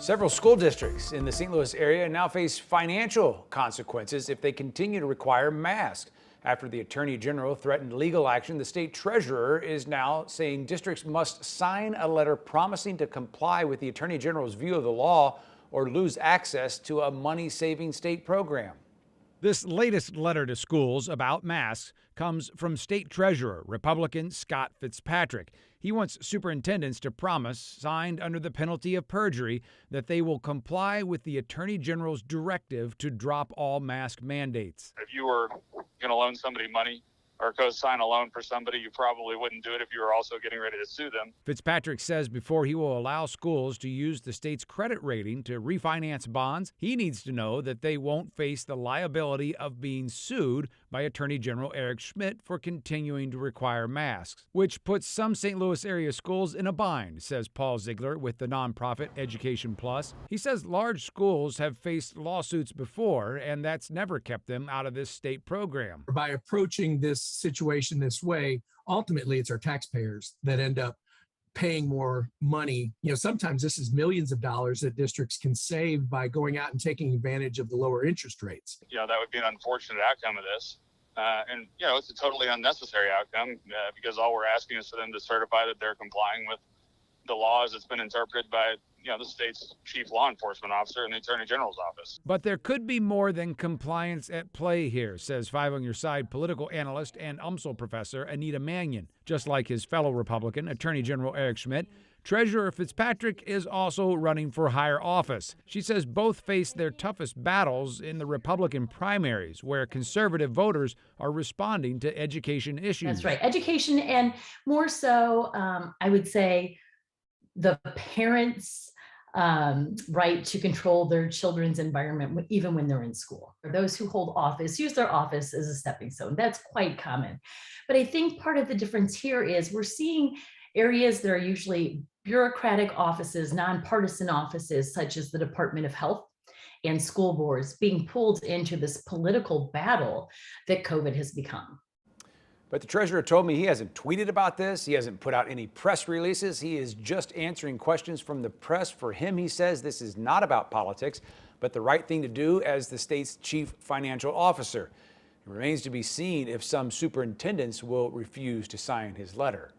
Several school districts in the St. Louis area now face financial consequences if they continue to require masks. After the Attorney General threatened legal action, the State Treasurer is now saying districts must sign a letter promising to comply with the Attorney General's view of the law or lose access to a money-saving state program. This latest letter to schools about masks comes from State Treasurer Republican Scott Fitzpatrick. He wants superintendents to promise, signed under the penalty of perjury, that they will comply with the Attorney General's directive to drop all mask mandates. If you were going to loan somebody money or co-sign a loan for somebody, you probably wouldn't do it if you were also getting ready to sue them. Fitzpatrick says before he will allow schools to use the state's credit rating to refinance bonds, he needs to know that they won't face the liability of being sued by Attorney General Eric Schmitt for continuing to require masks, which puts some St. Louis area schools in a bind, says Paul Ziegler with the nonprofit Education Plus. He says large schools have faced lawsuits before, and that's never kept them out of this state program. By approaching this situation this way, ultimately it's our taxpayers that end up paying more money. Sometimes this is millions of dollars that districts can save by going out and taking advantage of the lower interest rates. That would be an unfortunate outcome of this. And it's a totally unnecessary outcome because all we're asking is for them to certify that they're complying with the law as it's been interpreted by the state's chief law enforcement officer and the Attorney General's office. But there could be more than compliance at play here, says Five on Your Side political analyst and UMSL professor Anita Mannion. Just like his fellow Republican, Attorney General Eric Schmitt, Treasurer Fitzpatrick is also running for higher office. She says both face their toughest battles in the Republican primaries, where conservative voters are responding to education issues. That's right. Education, and more so, I would say, the parents' right to control their children's environment, even when they're in school. Those who hold office use their office as a stepping stone. That's quite common. But I think part of the difference here is we're seeing areas that are usually bureaucratic offices, nonpartisan offices, such as the Department of Health and school boards, being pulled into this political battle that COVID has become. But the treasurer told me he hasn't tweeted about this. He hasn't put out any press releases. He is just answering questions from the press. For him, he says this is not about politics, but the right thing to do as the state's chief financial officer. It remains to be seen if some superintendents will refuse to sign his letter.